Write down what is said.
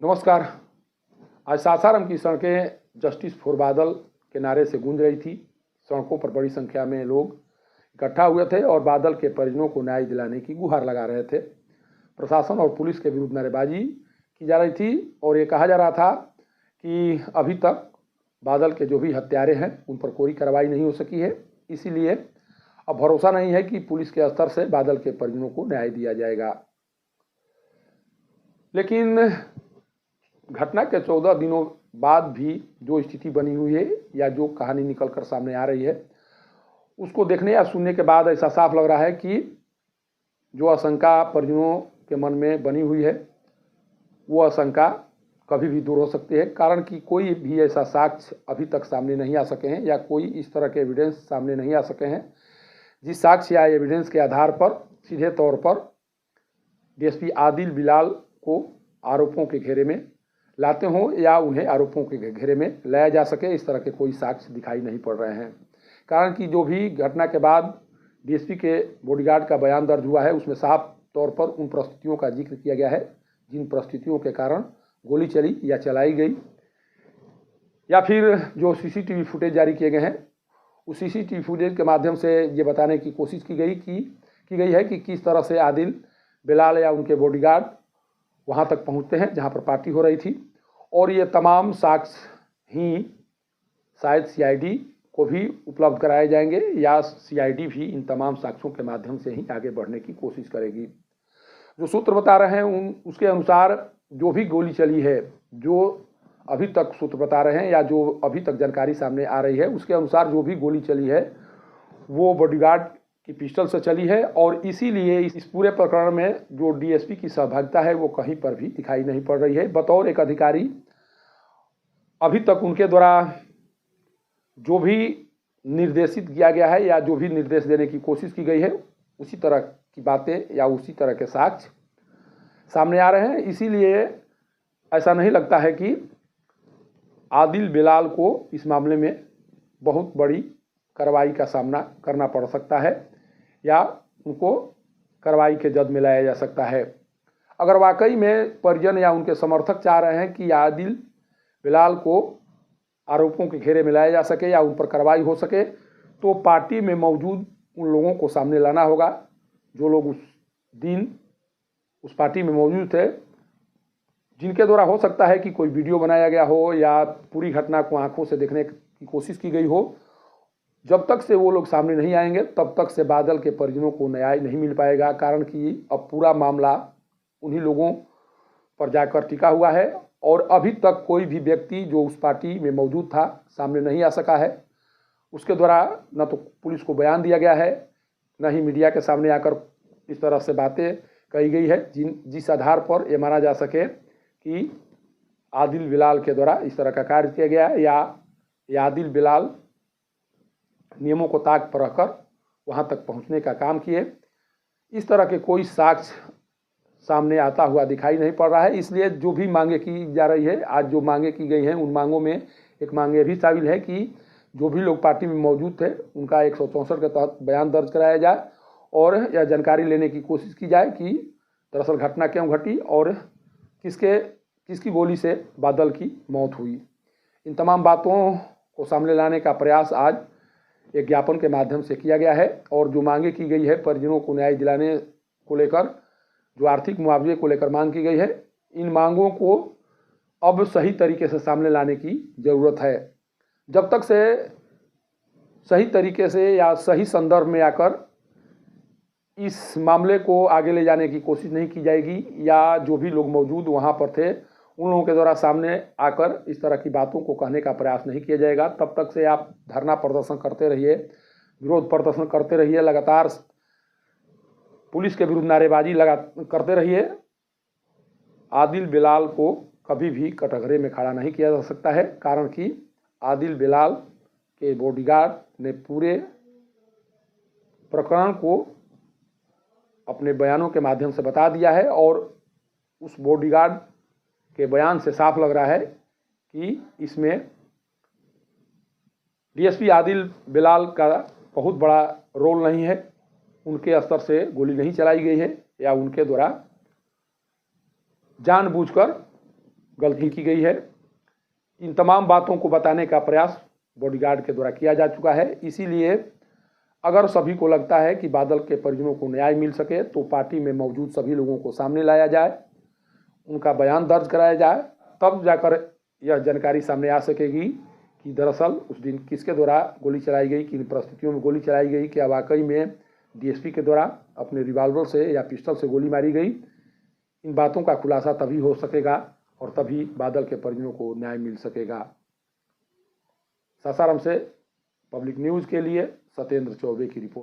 नमस्कार। आज सासाराम की सड़कें जस्टिस फॉर बादल के नारे से गूंज रही थी। सड़कों पर बड़ी संख्या में लोग इकट्ठा हुए थे और बादल के परिजनों को न्याय दिलाने की गुहार लगा रहे थे। प्रशासन और पुलिस के विरुद्ध नारेबाजी की जा रही थी और ये कहा जा रहा था कि अभी तक बादल के जो भी हत्यारे हैं उन पर कोई कार्रवाई नहीं हो सकी है, इसीलिए अब भरोसा नहीं है कि पुलिस के स्तर से बादल के परिजनों को न्याय दिया जाएगा। लेकिन घटना के 14 दिनों बाद भी जो स्थिति बनी हुई है या जो कहानी निकल कर सामने आ रही है, उसको देखने या सुनने के बाद ऐसा साफ लग रहा है कि जो आशंका परिजनों के मन में बनी हुई है वो आशंका कभी भी दूर हो सकती है। कारण कि कोई भी ऐसा साक्ष्य अभी तक सामने नहीं आ सके हैं या कोई इस तरह के एविडेंस सामने नहीं आ सके हैं जिस साक्ष्य या एविडेंस के आधार पर सीधे तौर पर डीएसपी आदिल बिलाल को आरोपों के घेरे में लाते हों या उन्हें आरोपों के घेरे में लाया जा सके। इस तरह के कोई साक्ष्य दिखाई नहीं पड़ रहे हैं। कारण कि जो भी घटना के बाद डीएसपी के बॉडीगार्ड का बयान दर्ज हुआ है उसमें साफ तौर पर उन परिस्थितियों का जिक्र किया गया है जिन परिस्थितियों के कारण गोली चली या चलाई गई, या फिर जो सीसीटीवी फुटेज जारी किए गए हैं उस सीसीटीवी फुटेज के माध्यम से ये बताने की कोशिश की गई है कि किस तरह से आदिल बिलाल या उनके बॉडीगार्ड वहाँ तक पहुँचते हैं जहाँ पर पार्टी हो रही थी, और ये तमाम साक्ष्य ही शायद सीआईडी को भी उपलब्ध कराए जाएंगे या सीआईडी भी इन तमाम साक्ष्यों के माध्यम से ही आगे बढ़ने की कोशिश करेगी। जो सूत्र बता रहे हैं उसके अनुसार जो भी गोली चली है, जो अभी तक सूत्र बता रहे हैं या जो अभी तक जानकारी सामने आ रही है उसके अनुसार जो भी गोली चली है वो बॉडीगार्ड की पिस्टल से चली है, और इसीलिए इस पूरे प्रकरण में जो डीएसपी की सहभागिता है वो कहीं पर भी दिखाई नहीं पड़ रही है। बतौर एक अधिकारी अभी तक उनके द्वारा जो भी निर्देशित किया गया है या जो भी निर्देश देने की कोशिश की गई है उसी तरह की बातें या उसी तरह के साक्ष्य सामने आ रहे हैं। इसीलिए ऐसा नहीं लगता है कि आदिल बिलाल को इस मामले में बहुत बड़ी कार्रवाई का सामना करना पड़ सकता है या उनको कार्रवाई के जद में लाया जा सकता है। अगर वाकई में परिजन या उनके समर्थक चाह रहे हैं कि आदिल बिलाल को आरोपों के घेरे में लाया जा सके या उन पर कार्रवाई हो सके तो पार्टी में मौजूद उन लोगों को सामने लाना होगा जो लोग उस दिन उस पार्टी में मौजूद थे, जिनके द्वारा हो सकता है कि कोई वीडियो बनाया गया हो या पूरी घटना को आंखों से देखने की कोशिश की गई हो। जब तक से वो लोग सामने नहीं आएंगे तब तक से बादल के परिजनों को न्याय नहीं मिल पाएगा। कारण कि अब पूरा मामला उन्हीं लोगों पर जाकर टिका हुआ है और अभी तक कोई भी व्यक्ति जो उस पार्टी में मौजूद था सामने नहीं आ सका है। उसके द्वारा न तो पुलिस को बयान दिया गया है, न ही मीडिया के सामने आकर इस तरह से बातें कही गई है जिस आधार पर यह माना जा सके कि आदिल बिलाल के द्वारा इस तरह का कार्य किया गया है या आदिल बिलाल नियमों को ताक पर रखकर वहाँ तक पहुँचने का काम किए। इस तरह के कोई साक्ष्य सामने आता हुआ दिखाई नहीं पड़ रहा है। इसलिए जो भी मांगे की जा रही है, आज जो मांगे की गई हैं उन मांगों में एक मांग ये भी शामिल है कि जो भी लोग पार्टी में मौजूद थे उनका 164 के तहत बयान दर्ज कराया जाए और यह जानकारी लेने की कोशिश की जाए कि दरअसल घटना क्यों घटी और किसकी गोली से बादल की मौत हुई। इन तमाम बातों को सामने लाने का प्रयास आज एक ज्ञापन के माध्यम से किया गया है और जो मांगे की गई है परिजनों को न्याय दिलाने को लेकर, जो आर्थिक मुआवजे को लेकर मांग की गई है, इन मांगों को अब सही तरीके से सामने लाने की ज़रूरत है। जब तक से सही तरीके से या सही संदर्भ में आकर इस मामले को आगे ले जाने की कोशिश नहीं की जाएगी या जो भी लोग मौजूद वहाँ पर थे उन लोगों के द्वारा सामने आकर इस तरह की बातों को कहने का प्रयास नहीं किया जाएगा, तब तक से आप धरना प्रदर्शन करते रहिए, विरोध प्रदर्शन करते रहिए, लगातार पुलिस के विरुद्ध नारेबाजी करते रहिए। आदिल बिलाल को कभी भी कटघरे में खड़ा नहीं किया जा सकता है। कारण कि आदिल बिलाल के बॉडीगार्ड ने पूरे प्रकरण को अपने बयानों के माध्यम से बता दिया है और उस बॉडीगार्ड के बयान से साफ लग रहा है कि इसमें डीएसपी आदिल बिलाल का बहुत बड़ा रोल नहीं है। उनके स्तर से गोली नहीं चलाई गई है या उनके द्वारा जानबूझकर गलती की गई है। इन तमाम बातों को बताने का प्रयास बॉडीगार्ड के द्वारा किया जा चुका है। इसीलिए अगर सभी को लगता है कि बादल के परिजनों को न्याय मिल सके तो पार्टी में मौजूद सभी लोगों को सामने लाया जाए, उनका बयान दर्ज कराया जाए, तब जाकर यह जानकारी सामने आ सकेगी कि दरअसल उस दिन किसके द्वारा गोली चलाई गई, किन परिस्थितियों में गोली चलाई गई, क्या वाकई में डीएसपी के द्वारा अपने रिवॉल्वर से या पिस्टल से गोली मारी गई। इन बातों का खुलासा तभी हो सकेगा और तभी बादल के परिजनों को न्याय मिल सकेगा। सासाराम से पब्लिक न्यूज़ के लिए सत्येंद्र चौबे की रिपोर्ट।